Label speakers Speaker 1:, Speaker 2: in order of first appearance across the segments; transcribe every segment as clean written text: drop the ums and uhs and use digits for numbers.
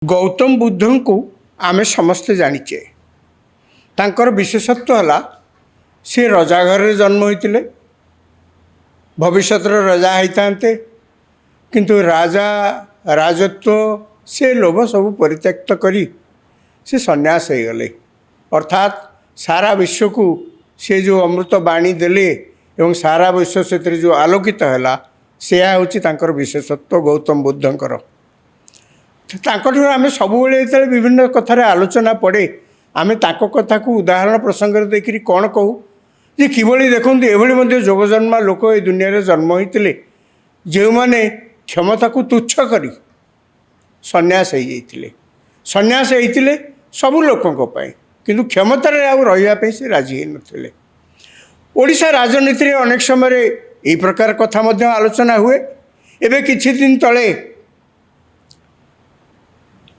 Speaker 1: गौतम बुद्ध को आमे समस्ते जानिचे तांकर विशेषत्व है सी रजा घर जन्म होते भविष्य रजा होता किंतु राजा राजत्व से लोभ सब परित्यक्त करी से सन्यास हो गले अर्थात सारा विश्व को से जो अमृत बाणी देले एवं सारा विश्व से जो आलोकित है से हूँ विशेषत्व गौतम बुद्धंकर आम सब विभिन्न कथार आलोचना पड़े आम कथा को उदाहरण प्रसंग देखिए कौन कहूँ जे किभली देखो ये जोगजन्मा लोक ये दुनिया रे जन्म होते जो मैंने क्षमता को तुच्छ करी सन्यास होते सन्यास होते सबू लोकों किंतु क्षमतार रही से राजी नथिले। ओडिशा राजनीति रे अनेक समय यही प्रकार कथा आलोचना हुए। एबे किछि दिन तले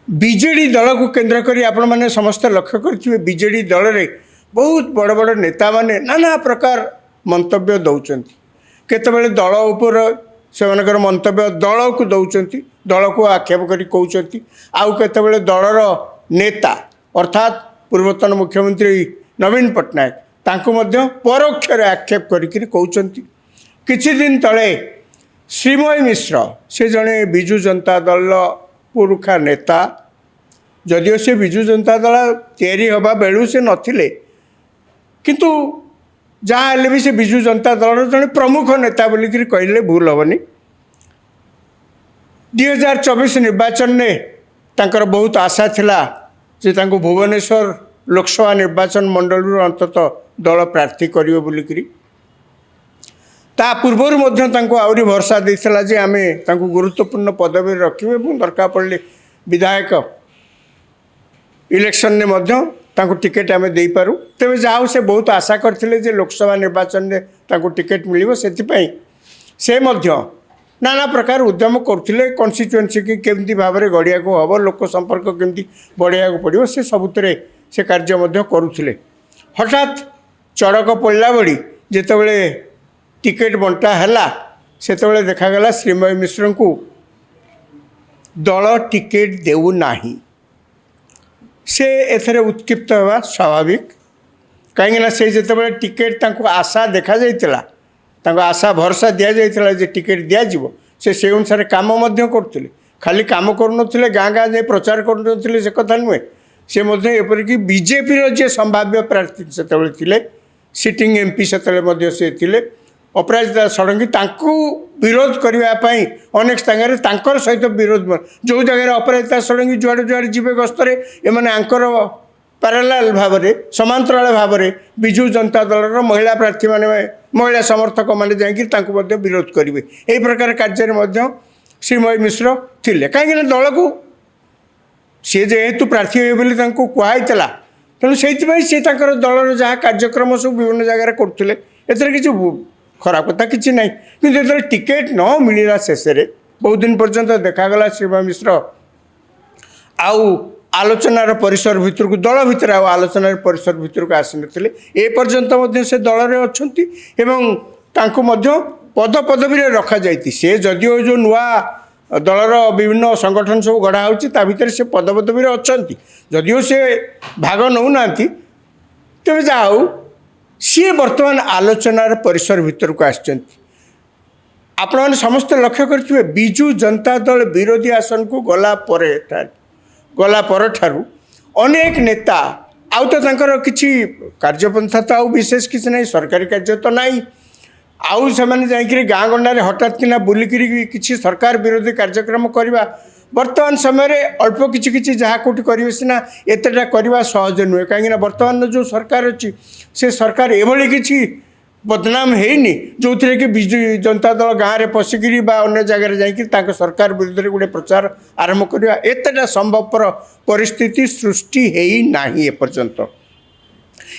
Speaker 1: बीजेडी दल को केंद्र करी आपण माने समस्त लक्ष्य करथिबे बीजेडी दल रे बहुत बड़ बड़ नेता माने नाना प्रकार मंतव्य दौचंती केतेबेले दल उपर सेमानकर मंतव्य दल को दौचंती दल को आक्षेप करी कहउचंती आउ केतेबेले दलर नेता अर्थात पूर्वतन मुख्यमंत्री नवीन पट्टनायक तांको मध्य परोक्ष आक्षेप करी कहउचंती। किछि दिन तले श्रीमय मिश्र से जड़े बिजु जनता दल पुरुखा नेता जदिओ से बिजु जनता दल तैयारी हवा बेलू से नथिले किंतु जहाँ हेले भी से बिजु जनता दल जड़े प्रमुख नेता बोलिक कहले भूल हेनी। 2024 निर्वाचन में तांकर बहुत आशा थिला जे तांको भुवनेश्वर लोकसभा निर्वाचन मंडल अंततः दल प्रार्थी करिवे बोलिक ता पूर्वर आहरी भरसा देता जे आम गुरुत्वपूर्ण पदवी रखिए और दरकार पड़े विधायक इलेक्शन ने टिकेट आम दे पारू तेज जाओ से बहुत आशा करते लोकसभा निर्वाचन में टिकेट मिल से नाना प्रकार उद्यम करते कन्स्टिट्युएंसी की केमती भाव में गढ़िया को हम लोक संपर्क केमती बढ़िया को पड़ो से सबुतरे से कार्य करुले। हठात चड़क पड़ला बड़ी जितेबले टिकेट बंटा है से देखागला श्रीमय मिश्र को दल टिकेट देऊ नाही से एथरे उत्क्षिप्त होगा स्वाभाविक कहीं से जितेबाला टिकेट तांको आशा देखा जाइतिला तांको आशा भरसा दि जाइतिला जे टिकेट दिज्व से अनुसार काम करते खाली काम करुनथिले गाँ गाँ जाए प्रचार करुनथिले से कथा नुहे से एपरिक बीजेपी जे संभाव्य प्रार्थी से सिटिंग एमपी से अपराजिता षडंगी विरोध करने अनेक स्थान सहित विरोध जो जगह अपराजिता षडंगी जुआड़े जुआड़े जीवे गस्तरे एमाने आंकर पैरेलल भाव में समांतराल भाव में बिजु जनता दल महिला प्रार्थी माने महिला समर्थक माने जाकि विरोध करेंगे यही प्रकार कार्य श्रीमय मिश्र थिले कहीं दल को सी जेहेतु प्रार्थी हुए कहला तेणु से दलर जहाँ कार्यक्रम सब विभिन्न जगह करुले एथेर किसी खराब कथा किसी ना कि टिकेट न मिलला शेष बहुत दिन पर्यंत देखागला श्रीमय मिश्र आउ आलोचनार परिसर भितर को दल भितर आलोचनार परिसर भितर को आसी नथिले ए पर्यंत से दल रे अछंती एवं तांको मध्य पद पदवी रखा जाइति से जदिओ जो नुआ दलर विभिन्न संगठन सब गढ़ा होची ता भितर से पद पदवी अछंती जदिओ से भाग नौना तेज जाऊ सी बर्तमान आलोचनार परिसर भितर को आसचंती। आपण माने समस्त लक्ष्य करथिबे बिजु जनता दल विरोधी आसन को गला पर ठारू अनेक नेता आउ तो तांकर किछि कार्यपंथा तो आउ विशेष किछि नहीं सरकारी कार्य तो नहीं आउ से माने जाइकरी गाँ गंडा रे हठात किना बुलिकरी किछि सरकार विरोधी कार्यक्रम करवा वर्तमान समय अल्प किछि किछि जहाँ कोटी करेंगे सीना एतटा करवा सहज नुहे कहीं वर्तमान जो सरकार अच्छी से सरकार एभली किछि बदनाम हैनी जो थे कि बिजु जनता दल गाँव में पशिकी अन्य जगह जाकि सरकार विरुद्ध में गोटे प्रचार आरंभ करवा एतटा संभवपर परिस्थिति सृष्टि है ना एपर्यंत।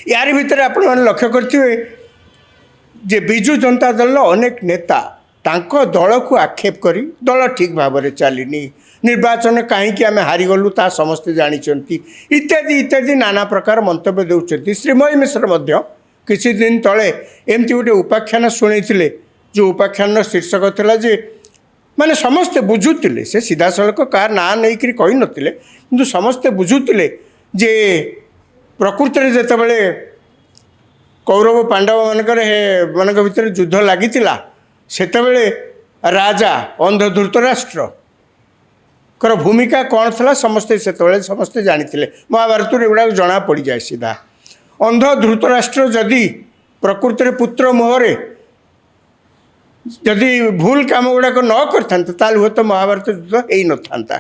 Speaker 1: यार भितर आपण मैंने लक्ष्य करेंगे जे बिजु जनता दल अनेक नेता तांको दल को आक्षेप करी दल ठीक भाव में चलनी निर्वाचन कहीं आम हारीगलु ता समस्ते जानते इत्यादि इत्यादि नाना प्रकार मंतव्य देउछंती। श्रीमय मिश्र किसी दिन तले एमती गोटे उपाख्यान शुणी जो उपाख्यान शीर्षक था जे ମାନେ ସମସ୍ତେ ବୁଝୁଥିଲେ, ସେ ସିଧାସଳଖ କାହା ନାଁ ନେଇକରି କହିନଥିଲେ, କିନ୍ତୁ ସମସ୍ତେ ବୁଝୁଥିଲେ ଯେ ପ୍ରକୃତରେ ଯେତେବେଳେ କୌରବ ପାଣ୍ଡବ ମାନଙ୍କ ଭିତରେ ଯୁଦ୍ଧ ଲାଗିଥିଲା, ସେତେବେଳେ ରାଜା ଅନ୍ଧ ଧୃତରାଷ୍ଟ୍ରଙ୍କର ଭୂମିକା କ'ଣ ଥିଲା ସମସ୍ତେ ଜାଣିଥିଲେ। ମହାଭାରତରୁ ଏଗୁଡ଼ାକ ଜଣା ପଡ଼ିଯାଏ ସିଧା। ଅନ୍ଧ ଧୃତରାଷ୍ଟ୍ର ଯଦି ପ୍ରକୃତରେ ପୁତ୍ର ମୁହଁରେ ଯଦି ଭୁଲ କାମ ଗୁଡ଼ାକ ନ କରିଥାନ୍ତେ, ତାହେଲେ ହୁଏତ ମହାଭାରତ ଯୁଦ୍ଧ ହେଇନଥାନ୍ତା।